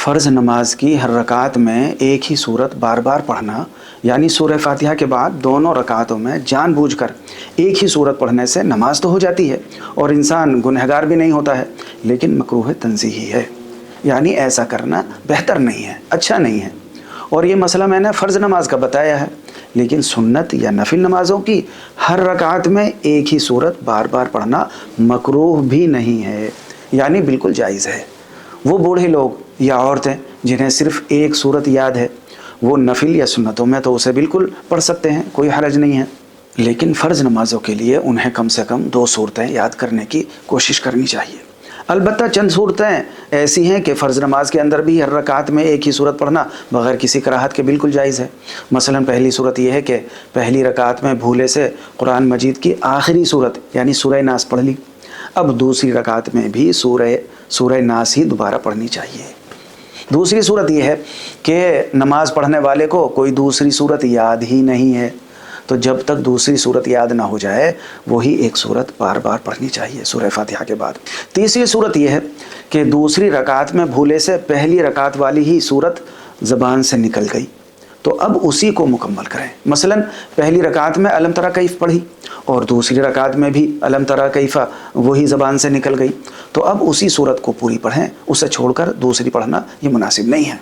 फ़र्ज़ नमाज की हर रकात में एक ही सूरत बार बार पढ़ना, यानी सूरह फ़ातिहा के बाद दोनों रकातों में जानबूझकर एक ही सूरत पढ़ने से नमाज तो हो जाती है और इंसान गुनहगार भी नहीं होता है, लेकिन मकरूह तंज़ीही है, यानी ऐसा करना बेहतर नहीं है, अच्छा नहीं है। और ये मसला मैंने फ़र्ज़ नमाज का बताया है, लेकिन सुन्नत या नफिल नमाज़ों की हर रकात में एक ही सूरत बार बार पढ़ना मकरूह भी नहीं है, यानी बिल्कुल जायज़ है। वो बूढ़े लोग या औरतें जिन्हें सिर्फ़ एक सूरत याद है, वो नफिल या सुन्नतों में तो उसे बिल्कुल पढ़ सकते हैं, कोई हरज नहीं है। लेकिन फ़र्ज़ नमाज़ों के लिए उन्हें कम से कम 2 सूरतें याद करने की कोशिश करनी चाहिए। अलबत्ता चंद सूरतें ऐसी हैं कि फ़र्ज़ नमाज के अंदर भी हर रकात में एक ही सूरत पढ़ना बग़ैर किसी कराहत के बिल्कुल जायज़ है। मसलन पहली सूरत यह है कि पहली रकात में भूले से कुरान मजीद की आखिरी सूरत यानी सूरह नास पढ़ ली। अब दूसरी रकात में भी सूरह नास ही दोबारा पढ़नी चाहिए। दूसरी सूरत यह है कि नमाज़ पढ़ने वाले को कोई दूसरी सूरत याद ही नहीं है, तो जब तक दूसरी सूरत याद ना हो जाए वही एक सूरत बार बार पढ़नी चाहिए सूरह फ़ातिहा के बाद। तीसरी सूरत यह है कि दूसरी रकात में भूले से पहली रकात वाली ही सूरत ज़बान से निकल गई, तो अब उसी को मुकम्मल करें। मसलन पहली रकात में अलम तरा कैफ़ पढ़ी और दूसरी रकात में भी अलम तरा कैफ़ा वही ज़बान से निकल गई, तो अब उसी सूरत को पूरी पढ़ें, उसे छोड़कर दूसरी पढ़ना ये मुनासिब नहीं है।